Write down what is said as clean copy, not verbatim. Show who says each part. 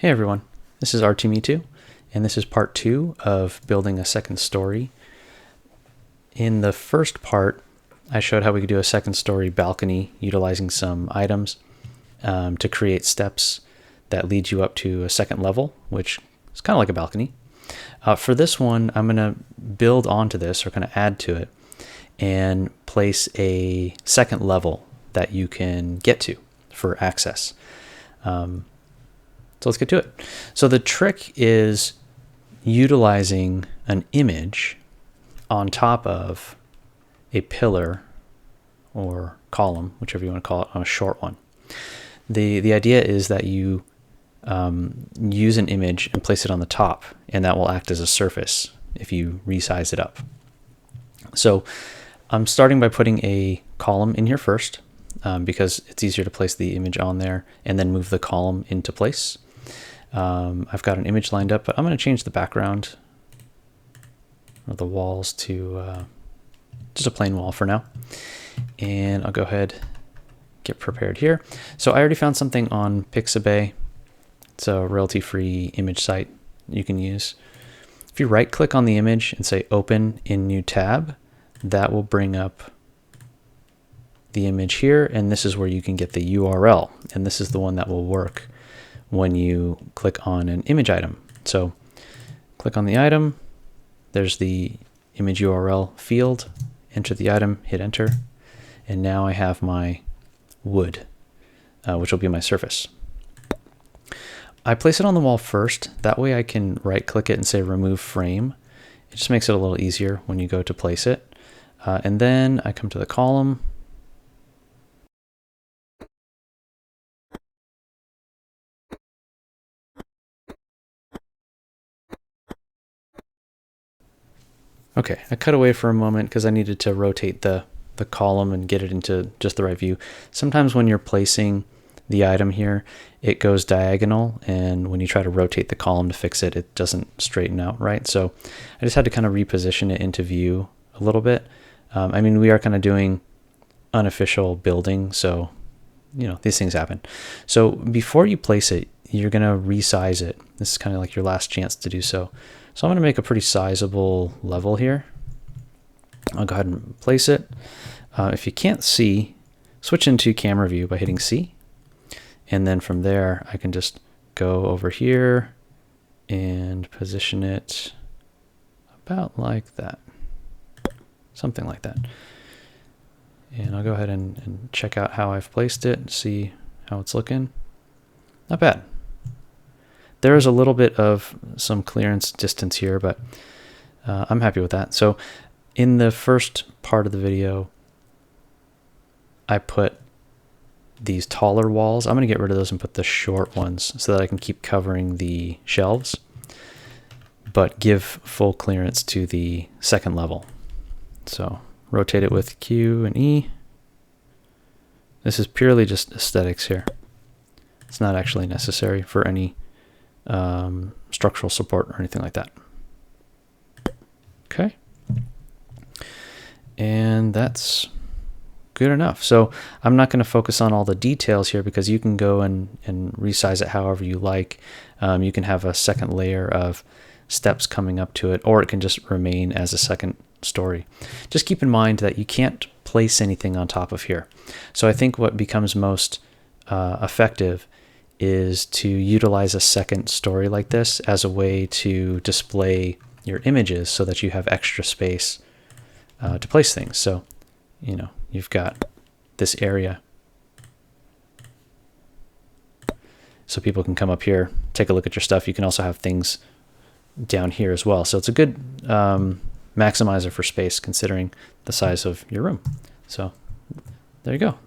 Speaker 1: Hey everyone, this is RTMe2, and this is part 2 of building a second story. In the first part, I showed how we could do a second story balcony utilizing some items to create steps that lead you up to a second level, which is kind of like a balcony. For this one, I'm going to build onto this, or kind of add to it, and place a second level that you can get to for access. So let's get to it. So the trick is utilizing an image on top of a pillar or column, whichever you want to call it, on a short one. The idea is that you use an image and place it on the top, and that will act as a surface if you resize it up. So I'm starting by putting a column in here first because it's easier to place the image on there and then move the column into place. I've got an image lined up, but I'm going to change the background of the walls to just a plain wall for now. And I'll go ahead, get prepared here. So I already found something on Pixabay. It's a royalty-free image site you can use. If you right-click on the image and say Open in New Tab, that will bring up the image here, and this is where you can get the URL, and this is the one that will work when you click on an image item. So click on the item, there's the image URL field, enter the item, hit enter, and now I have my wood, which will be my surface. I place it on the wall first, that way I can right click it and say remove frame. It just makes it a little easier when you go to place it. And then I come to the column, okay, I cut away for a moment because I needed to rotate the column and get it into just the right view. Sometimes when you're placing the item here, it goes diagonal, and when you try to rotate the column to fix it, it doesn't straighten out right. So I just had to kind of reposition it into view a little bit. I mean, we are kind of doing unofficial building, so you know, these things happen. So before you place it, you're going to resize it. This is kind of like your last chance to do so. So I'm going to make a pretty sizable level here. I'll go ahead and place it. If you can't see, switch into camera view by hitting C. And then from there, I can just go over here and position it about like that. Something like that. And I'll go ahead and check out how I've placed it, see how it's looking. Not bad. There is a little bit of some clearance distance here, but I'm happy with that. So in the first part of the video, I put these taller walls. I'm going to get rid of those and put the short ones so that I can keep covering the shelves, but give full clearance to the second level. So rotate it with Q and E. This is purely just aesthetics here. It's not actually necessary for any structural support or anything like that. Okay. And that's good enough. So I'm not going to focus on all the details here because you can go and resize it however you like. You can have a second layer of steps coming up to it, or it can just remain as a second story. Just keep in mind that you can't place anything on top of here. So I think what becomes most effective is to utilize a second story like this as a way to display your images so that you have extra space to place things. So, you know, you've got this area so people can come up here, take a look at your stuff. You can also have things down here as well. So it's a good maximizer for space considering the size of your room. So there you go.